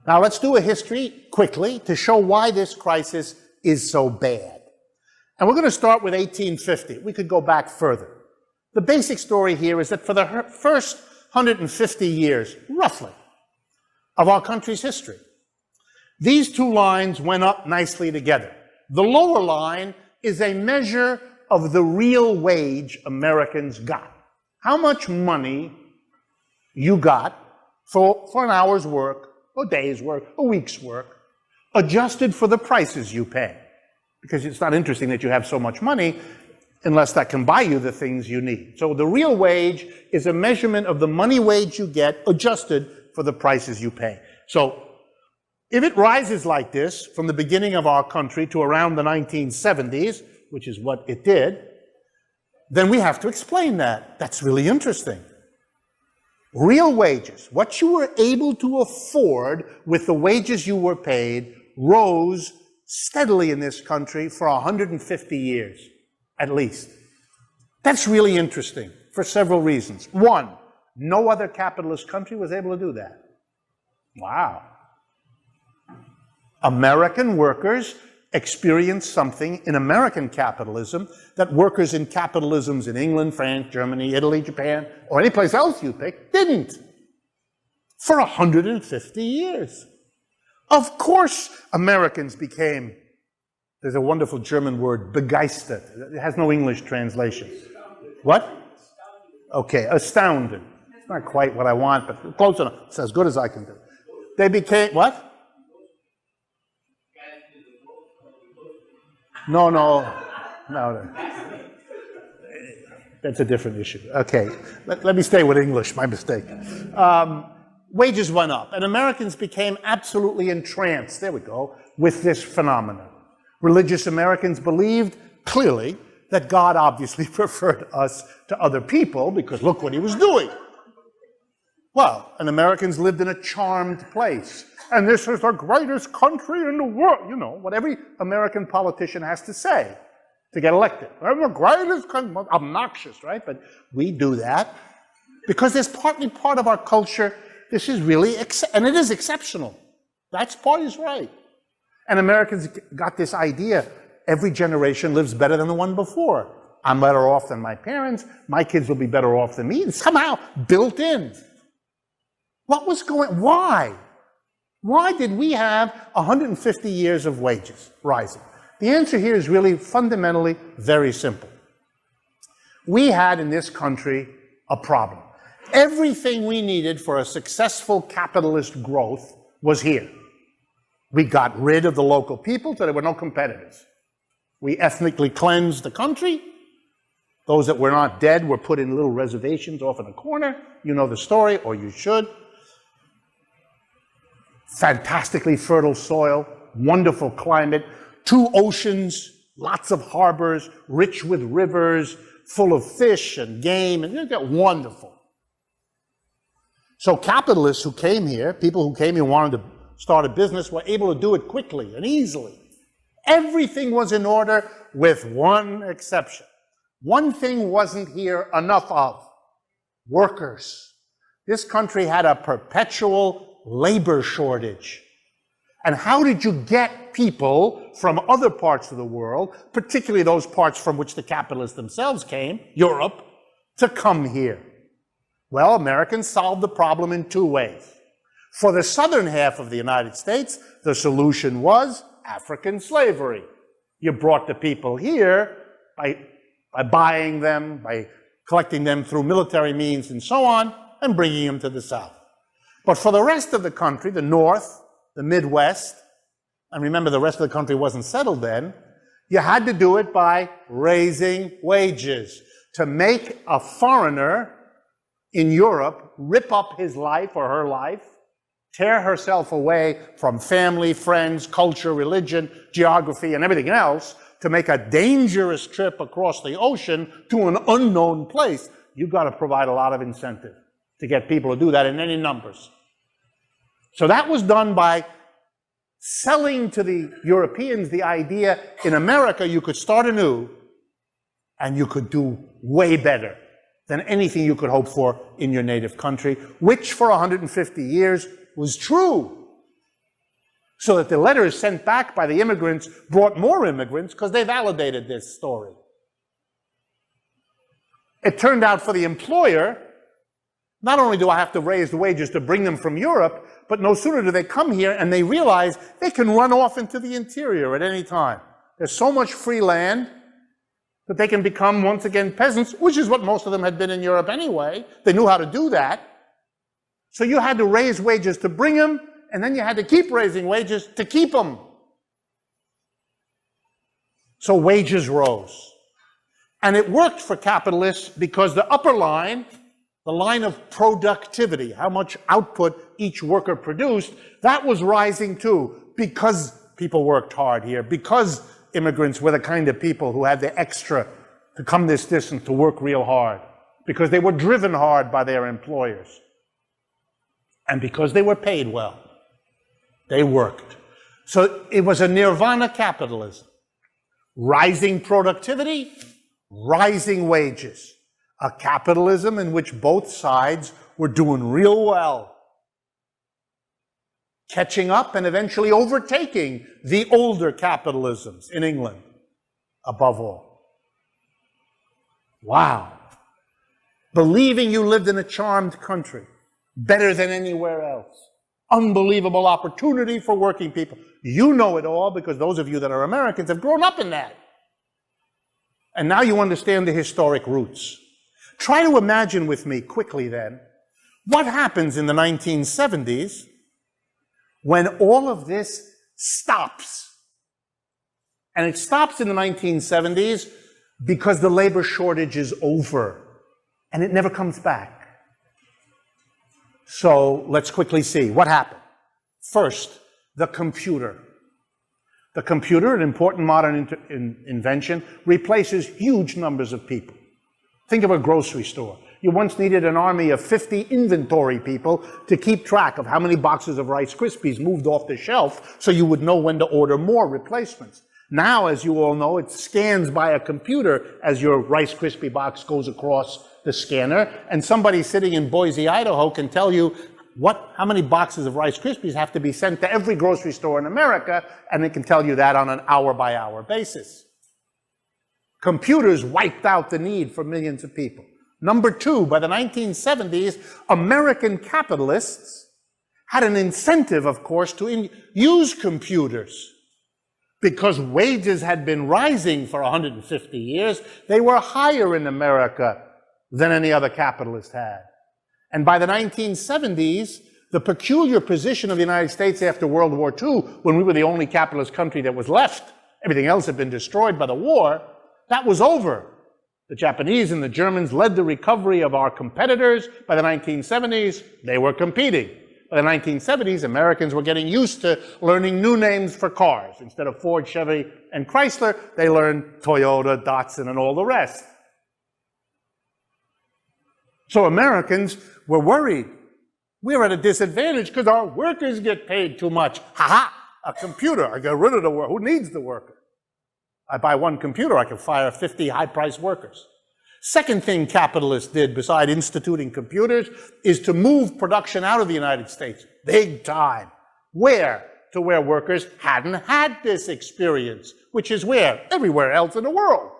Now let's do a history quickly to show why this crisis is so bad. And we're going to start with 1850. We could go back further. The basic story here is that for the first 150 years, roughly, of our country's history, these two lines went up nicely together. The lower line is a measure of the real wage Americans got. How much money you got for an hour's work, a day's work, a week's work, adjusted for the prices you pay. Because it's not interesting that you have so much money unless that can buy you the things you need. So the real wage is a measurement of the money wage you get adjusted for the prices you pay. So if it rises like this from the beginning of our country to around the 1970s, which is what it did, then we have to explain that. That's really interesting. Real wages, what you were able to afford with the wages you were paid, rose steadily in this country for 150 years, at least. That's really interesting for several reasons. One, no other capitalist country was able to do that. Wow. American workers experienced something in American capitalism that workers in capitalisms in England, France, Germany, Italy, Japan, or any place else you pick, didn't. For 150 years. Of course, Americans became, there's a wonderful German word, begeistert. It has no English translation. What? Okay, astounded. It's not quite what I want, but close enough. It's as good as I can do. They became, what? No. That's a different issue. Okay, let me stay with English, my mistake. Wages went up, and Americans became absolutely entranced, there we go, with this phenomenon. Religious Americans believed, clearly, that God obviously preferred us to other people, because look what he was doing. Well, and Americans lived in a charmed place. And this is the greatest country in the world. You know, what every American politician has to say to get elected. We're the greatest country. Obnoxious, right? But we do that because there's partly part of our culture. This is really, and it is exceptional. That part is right. And Americans got this idea, every generation lives better than the one before. I'm better off than my parents. My kids will be better off than me. And somehow built in. What was going, why? Why did we have 150 years of wages rising? The answer here is really fundamentally very simple. We had in this country a problem. Everything we needed for a successful capitalist growth was here. We got rid of the local people so there were no competitors. We ethnically cleansed the country. Those that were not dead were put in little reservations off in a corner. You know the story, or you should. Fantastically fertile soil, wonderful climate, 2 oceans, lots of harbors, rich with rivers, full of fish and game, and they're wonderful. So capitalists who came here, people who came here and wanted to start a business, were able to do it quickly and easily. Everything was in order with one exception. One thing wasn't here enough of: workers. This country had a perpetual labor shortage. And how did you get people from other parts of the world, particularly those parts from which the capitalists themselves came, Europe, to come here? Well, Americans solved the problem in 2 ways. For the southern half of the United States, the solution was African slavery. You brought the people here by buying them, by collecting them through military means and so on, and bringing them to the South. But for the rest of the country, the North, the Midwest, and remember the rest of the country wasn't settled then, you had to do it by raising wages. To make a foreigner in Europe rip up his life or her life, tear herself away from family, friends, culture, religion, geography, and everything else, to make a dangerous trip across the ocean to an unknown place, you've got to provide a lot of incentive to get people to do that in any numbers. So that was done by selling to the Europeans the idea, in America you could start anew and you could do way better than anything you could hope for in your native country, which for 150 years was true. So that the letters sent back by the immigrants brought more immigrants because they validated this story. It turned out for the employer, not only do I have to raise the wages to bring them from Europe, but no sooner do they come here and they realize they can run off into the interior at any time. There's so much free land that they can become, once again, peasants, which is what most of them had been in Europe anyway. They knew how to do that. So you had to raise wages to bring them, and then you had to keep raising wages to keep them. So wages rose. And it worked for capitalists because the upper line, the line of productivity, how much output each worker produced, that was rising too, because people worked hard here, because immigrants were the kind of people who had the extra to come this distance to work real hard, because they were driven hard by their employers, and because they were paid well. They worked. So it was a nirvana capitalism. Rising productivity, rising wages. A capitalism in which both sides were doing real well. Catching up and eventually overtaking the older capitalisms in England, above all. Wow. Believing you lived in a charmed country, better than anywhere else. Unbelievable opportunity for working people. You know it all because those of you that are Americans have grown up in that. And now you understand the historic roots. Try to imagine with me quickly then, what happens in the 1970s when all of this stops. And it stops in the 1970s because the labor shortage is over and it never comes back. So let's quickly see what happened. First, the computer. The computer, an important modern invention, replaces huge numbers of people. Think of a grocery store. You once needed an army of 50 inventory people to keep track of how many boxes of Rice Krispies moved off the shelf so you would know when to order more replacements. Now, as you all know, it scans by a computer as your Rice Krispie box goes across the scanner, and somebody sitting in Boise, Idaho can tell you how many boxes of Rice Krispies have to be sent to every grocery store in America, and it can tell you that on an hour-by-hour basis. Computers wiped out the need for millions of people. Number two, by the 1970s, American capitalists had an incentive, of course, to use computers. Because wages had been rising for 150 years, they were higher in America than any other capitalist had. And by the 1970s, the peculiar position of the United States after World War II, when we were the only capitalist country that was left, everything else had been destroyed by the war, that was over. The Japanese and the Germans led the recovery of our competitors. By the 1970s, they were competing. By the 1970s, Americans were getting used to learning new names for cars. Instead of Ford, Chevy, and Chrysler, they learned Toyota, Datsun, and all the rest. So Americans were worried. We're at a disadvantage because our workers get paid too much. Ha-ha! A computer. I get rid of the worker. Who needs the worker? I buy one computer, I can fire 50 high-priced workers. Second thing capitalists did, beside instituting computers, is to move production out of the United States. Big time. Where? To where workers hadn't had this experience, which is where? Everywhere else in the world.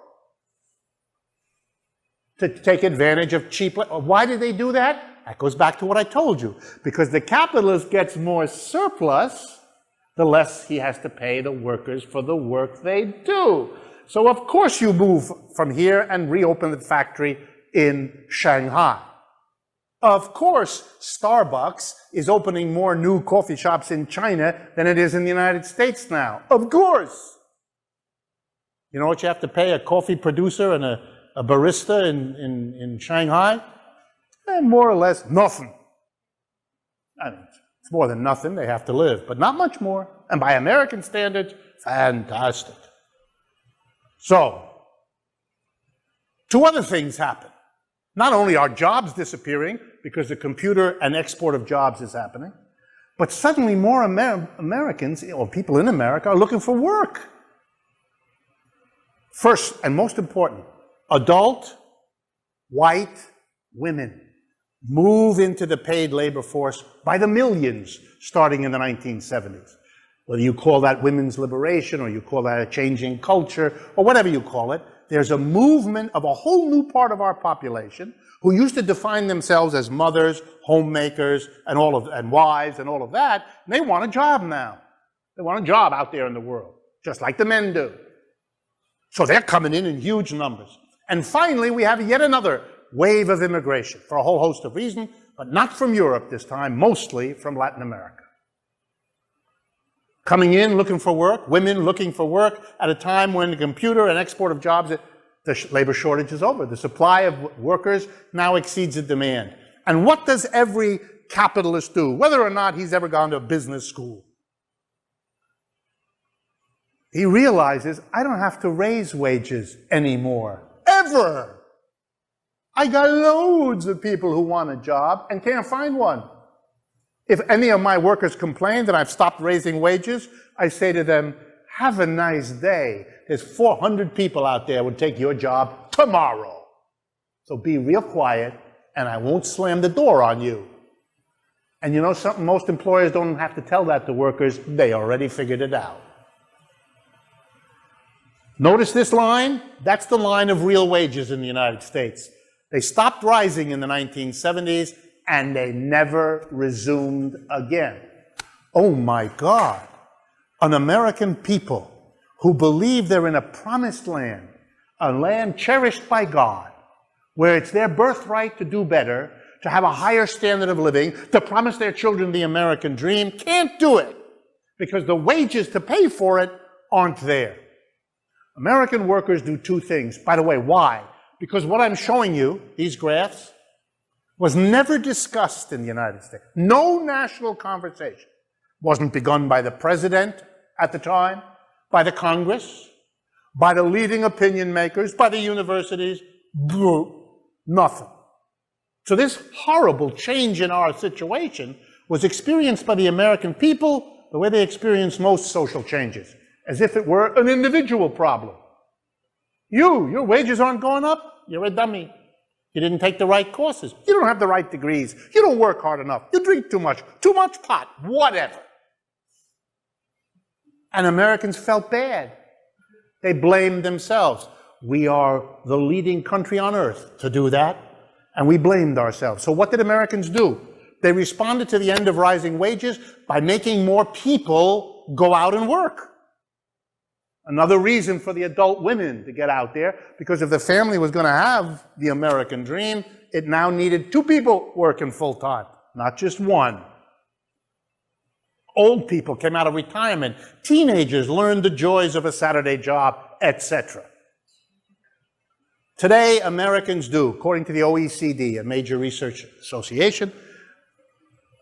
To take advantage of cheap labor. Why did they do that? That goes back to what I told you. Because the capitalist gets more surplus, the less he has to pay the workers for the work they do. So of course you move from here and reopen the factory in Shanghai. Of course, Starbucks is opening more new coffee shops in China than it is in the United States now. Of course. You know what you have to pay a coffee producer and a barista in Shanghai? More or less nothing. I mean, it's more than nothing, they have to live, but not much more. And by American standards, fantastic. So, two other things happen. Not only are jobs disappearing, because the computer and export of jobs is happening, but suddenly more Americans, or people in America, are looking for work. First, and most important, adult, white women move into the paid labor force by the millions starting in the 1970s. Whether you call that women's liberation or you call that a changing culture or whatever you call it, there's a movement of a whole new part of our population who used to define themselves as mothers, homemakers, and wives and all of that, and they want a job now. They want a job out there in the world, just like the men do. So they're coming in huge numbers. And finally, we have yet another wave of immigration for a whole host of reasons, but not from Europe this time, mostly from Latin America. Coming in, looking for work, women looking for work at a time when the computer and export of jobs, the labor shortage is over. The supply of workers now exceeds the demand. And what does every capitalist do, whether or not he's ever gone to a business school? He realizes, I don't have to raise wages anymore, ever. I got loads of people who want a job and can't find one. If any of my workers complain that I've stopped raising wages, I say to them, have a nice day. There's 400 people out there who would take your job tomorrow. So be real quiet, and I won't slam the door on you. And you know something? Most employers don't have to tell that to workers. They already figured it out. Notice this line? That's the line of real wages in the United States. They stopped rising in the 1970s, and they never resumed again. Oh my God. An American people who believe they're in a promised land, a land cherished by God, where it's their birthright to do better, to have a higher standard of living, to promise their children the American dream, can't do it because the wages to pay for it aren't there. American workers do two things. By the way, why? Because what I'm showing you, these graphs, was never discussed in the United States. No national conversation. Wasn't begun by the president at the time, by the Congress, by the leading opinion makers, by the universities. Nothing. So this horrible change in our situation was experienced by the American people the way they experience most social changes, as if it were an individual problem. Your wages aren't going up, you're a dummy. You didn't take the right courses. You don't have the right degrees. You don't work hard enough. You drink too much pot, whatever. And Americans felt bad. They blamed themselves. We are the leading country on earth to do that, and we blamed ourselves. So what did Americans do? They responded to the end of rising wages by making more people go out and work. Another reason for the adult women to get out there, because if the family was going to have the American dream, it now needed 2 people working full-time, not just 1. Old people came out of retirement. Teenagers learned the joys of a Saturday job, etc. Today, Americans do, according to the OECD, a major research association,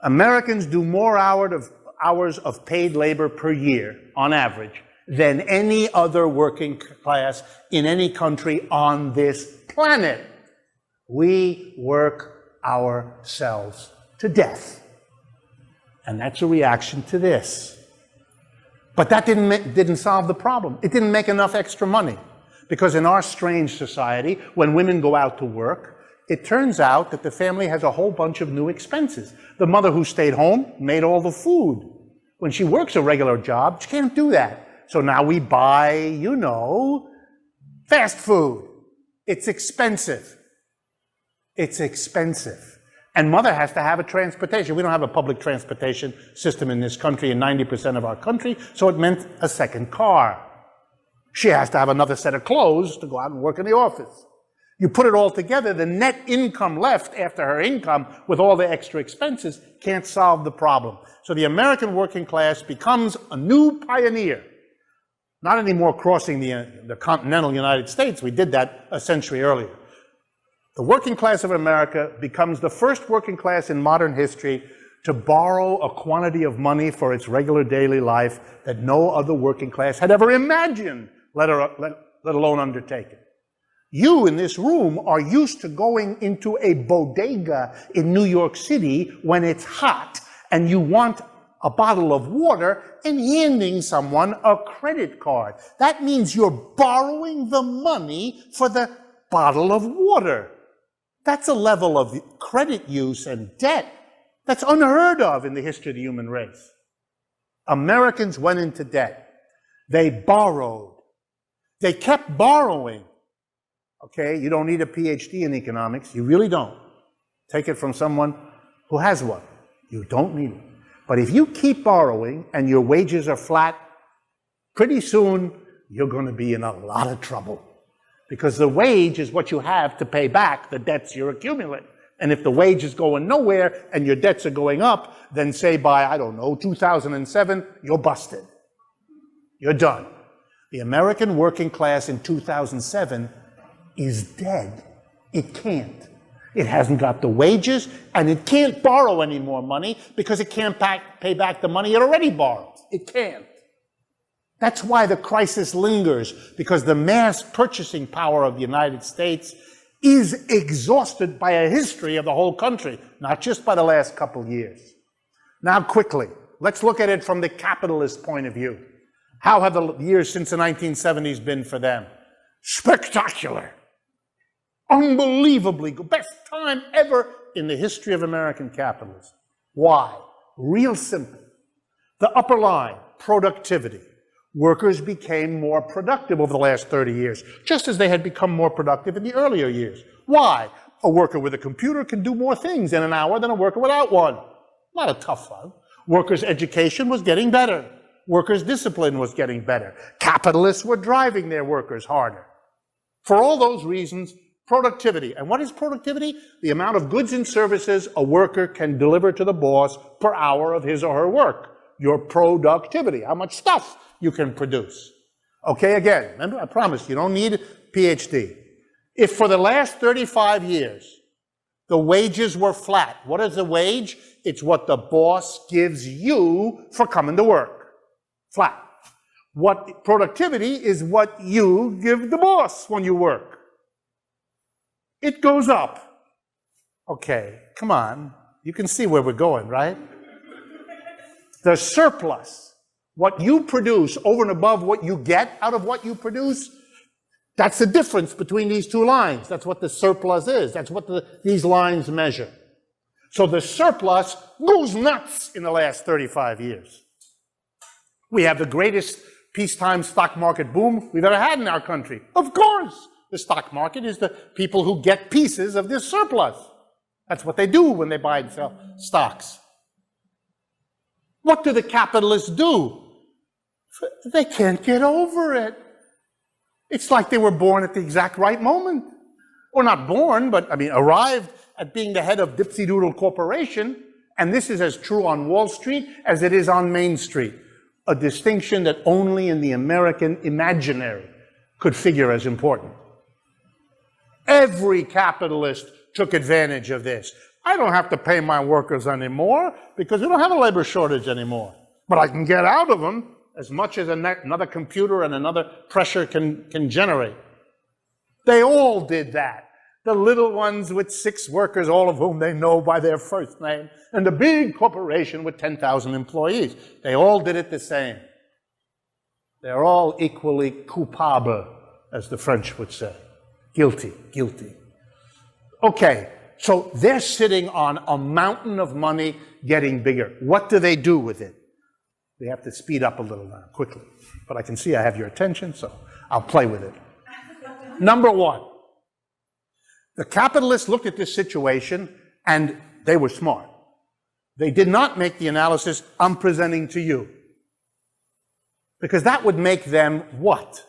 Americans do more hours of paid labor per year, on average, than any other working class in any country on this planet. We work ourselves to death. And that's a reaction to this. But that didn't solve the problem. It didn't make enough extra money. Because in our strange society, when women go out to work, it turns out that the family has a whole bunch of new expenses. The mother who stayed home made all the food. When she works a regular job, she can't do that. So now we buy, fast food. It's expensive. It's expensive. And mother has to have a transportation. We don't have a public transportation system in this country, in 90% of our country, so it meant a second car. She has to have another set of clothes to go out and work in the office. You put it all together, the net income left after her income with all the extra expenses can't solve the problem. So the American working class becomes a new pioneer. Not anymore crossing the continental United States. We did that a century earlier. The working class of America becomes the first working class in modern history to borrow a quantity of money for its regular daily life that no other working class had ever imagined, let alone undertaken. You in this room are used to going into a bodega in New York City when it's hot and you want a bottle of water and handing someone a credit card. That means you're borrowing the money for the bottle of water. That's a level of credit use and debt that's unheard of in the history of the human race. Americans went into debt. They borrowed. They kept borrowing. Okay, you don't need a PhD in economics. You really don't. Take it from someone who has one. You don't need it. But if you keep borrowing and your wages are flat, pretty soon you're going to be in a lot of trouble. Because the wage is what you have to pay back the debts you're accumulating. And if the wage is going nowhere and your debts are going up, then say by, I don't know, 2007, you're busted. You're done. The American working class in 2007 is dead. It can't. It hasn't got the wages, and it can't borrow any more money because it can't pay back the money it already borrowed. It can't. That's why the crisis lingers, because the mass purchasing power of the United States is exhausted by a history of the whole country, not just by the last couple of years. Now, quickly, let's look at it from the capitalist point of view. How have the years since the 1970s been for them? Spectacular. Unbelievably good. Best time ever in the history of American capitalism. Why? Real simple. The upper line, productivity. Workers became more productive over the last 30 years, just as they had become more productive in the earlier years. Why? A worker with a computer can do more things in an hour than a worker without one. Not a tough one. Workers' education was getting better. Workers' discipline was getting better. Capitalists were driving their workers harder. For all those reasons, productivity. And what is productivity? The amount of goods and services a worker can deliver to the boss per hour of his or her work. Your productivity, how much stuff you can produce. Okay, again, remember, I promise you don't need a PhD. If for the last 35 years, the wages were flat, what is the wage? It's what the boss gives you for coming to work. Flat. What productivity is what you give the boss when you work. It goes up. Okay, come on. You can see where we're going, right? The surplus, what you produce over and above what you get out of what you produce, that's the difference between these two lines. That's what the surplus is. That's what these lines measure. So the surplus goes nuts in the last 35 years. We have the greatest peacetime stock market boom we've ever had in our country. Of course, the stock market is the people who get pieces of this surplus. That's what they do when they buy and sell stocks. What do the capitalists do? They can't get over it. It's like they were born at the exact right moment. Or not born, but arrived at being the head of Dipsy Doodle Corporation. And this is as true on Wall Street as it is on Main Street. A distinction that only in the American imaginary could figure as important. Every capitalist took advantage of this. I don't have to pay my workers anymore because we don't have a labor shortage anymore. But I can get out of them as much as another computer and another pressure can generate. They all did that. The little ones with 6 workers, all of whom they know by their first name, and the big corporation with 10,000 employees. They all did it the same. They're all equally coupable, as the French would say. Guilty, guilty. Okay, so they're sitting on a mountain of money getting bigger. What do they do with it? We have to speed up a little now, quickly. But I can see I have your attention, so I'll play with it. Number one, the capitalists looked at this situation and they were smart. They did not make the analysis I'm presenting to you. Because that would make them what?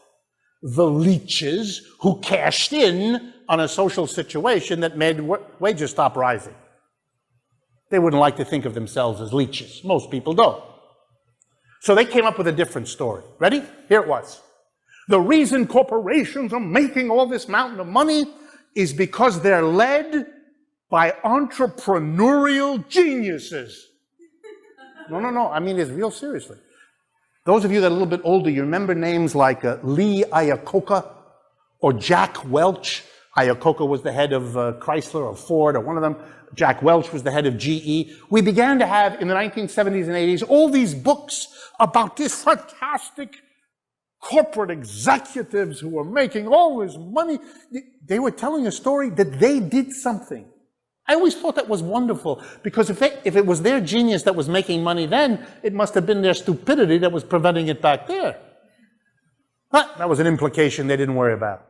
The leeches who cashed in on a social situation that made wages stop rising. They wouldn't like to think of themselves as leeches. Most people don't. So they came up with a different story. Ready? Here it was. The reason corporations are making all this mountain of money is because they're led by entrepreneurial geniuses. No. I mean this real seriously. Those of you that are a little bit older, you remember names like Lee Iacocca or Jack Welch. Iacocca was the head of Chrysler or Ford or one of them. Jack Welch was the head of GE. We began to have, in the 1970s and 80s, all these books about this fantastic corporate executives who were making all this money. They were telling a story that they did something. I always thought that was wonderful, because if it was their genius that was making money then, it must have been their stupidity that was preventing it back there. But that was an implication they didn't worry about.